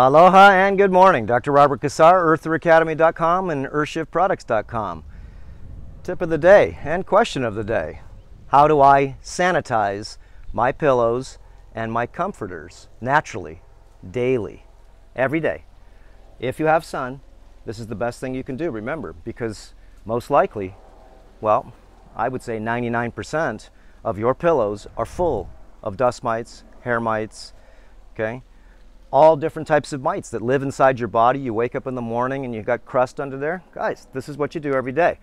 Aloha and good morning. Dr. Robert Cassar, eartheracademy.com and earthshiftproducts.com. Tip of the day and question of the day. How do I sanitize my pillows and my comforters naturally, daily, every day? If you have sun, this is the best thing you can do, remember, because most likely, well, I would say 99% of your pillows are full of dust mites, hair mites, okay? All different types of mites that live inside your body. You wake up in the morning and you've got crust under there. Guys, this is what you do every day.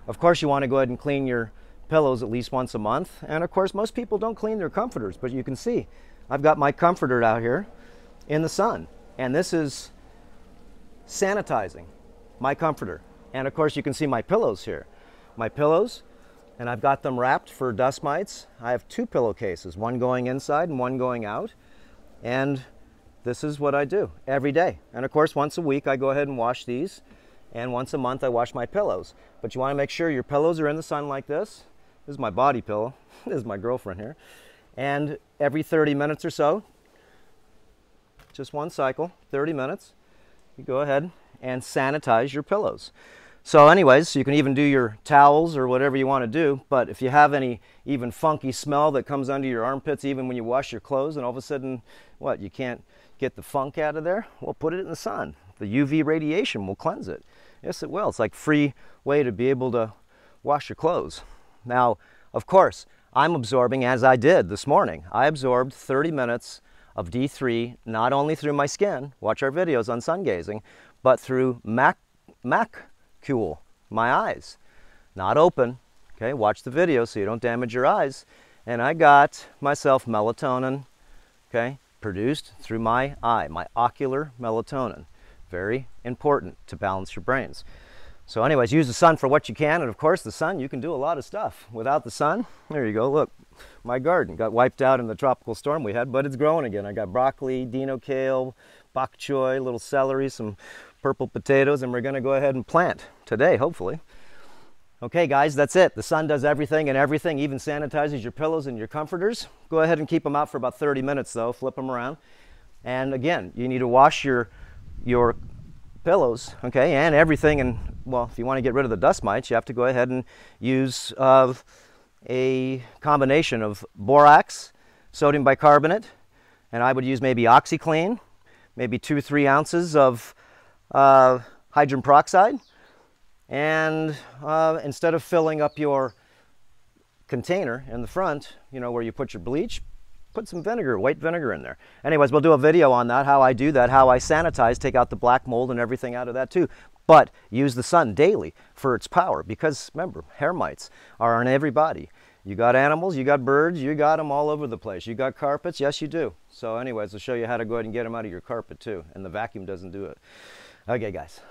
Of course, you want to go ahead and clean your pillows at least once a month. And of course, most people don't clean their comforters, but you can see I've got my comforter out here in the sun. And this is sanitizing my comforter. And of course, you can see my pillows here. My pillows, and I've got them wrapped for dust mites. I have two pillowcases, one going inside and one going out. And this is what I do every day. And of course, once a week, I go ahead and wash these. And once a month, I wash my pillows. But you want to make sure your pillows are in the sun like this. This is my body pillow. This is my girlfriend here. And every 30 minutes or so, just one cycle, 30 minutes, you go ahead and sanitize your pillows. So anyways, you can even do your towels or whatever you want to do, but if you have any even funky smell that comes under your armpits even when you wash your clothes and all of a sudden, what, you can't get the funk out of there? Well, put it in the sun. The UV radiation will cleanse it. Yes, it will. It's like a free way to be able to wash your clothes. Now, of course, I'm absorbing, as I did this morning, I absorbed 30 minutes of D3, not only through my skin, watch our videos on sun gazing, but through macule, my eyes. Not open, okay? Watch the video so you don't damage your eyes. And I got myself melatonin, okay, produced through my eye, my ocular melatonin. Very important to balance your brains. So anyways, use the sun for what you can, and of course the sun, you can do a lot of stuff. Without the sun, there you go, look, my garden got wiped out in the tropical storm we had, but it's growing again. I got broccoli, dino kale, bok choy, little celery, some purple potatoes, and we're gonna go ahead and plant today, hopefully. Okay guys, that's it. The sun does everything and everything, even sanitizes your pillows and your comforters. Go ahead and keep them out for about 30 minutes though, flip them around. And again, you need to wash your pillows, okay, and everything. And well, if you want to get rid of the dust mites, you have to go ahead and use a combination of borax, sodium bicarbonate, and I would use maybe OxyClean, maybe 2 or 3 ounces of hydrogen peroxide. And instead of filling up your container in the front, you know, where you put your bleach, put some vinegar, white vinegar in there. Anyways, we'll do a video on that, how I do that, how I sanitize, take out the black mold and everything out of that too. But use the sun daily for its power, because remember, hair mites are on every body. You got animals, you got birds, you got them all over the place. You got carpets, yes you do. So anyways, I'll show you how to go ahead and get them out of your carpet too, and the vacuum doesn't do it. Okay guys,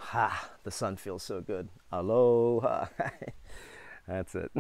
the sun feels so good. Aloha. That's it.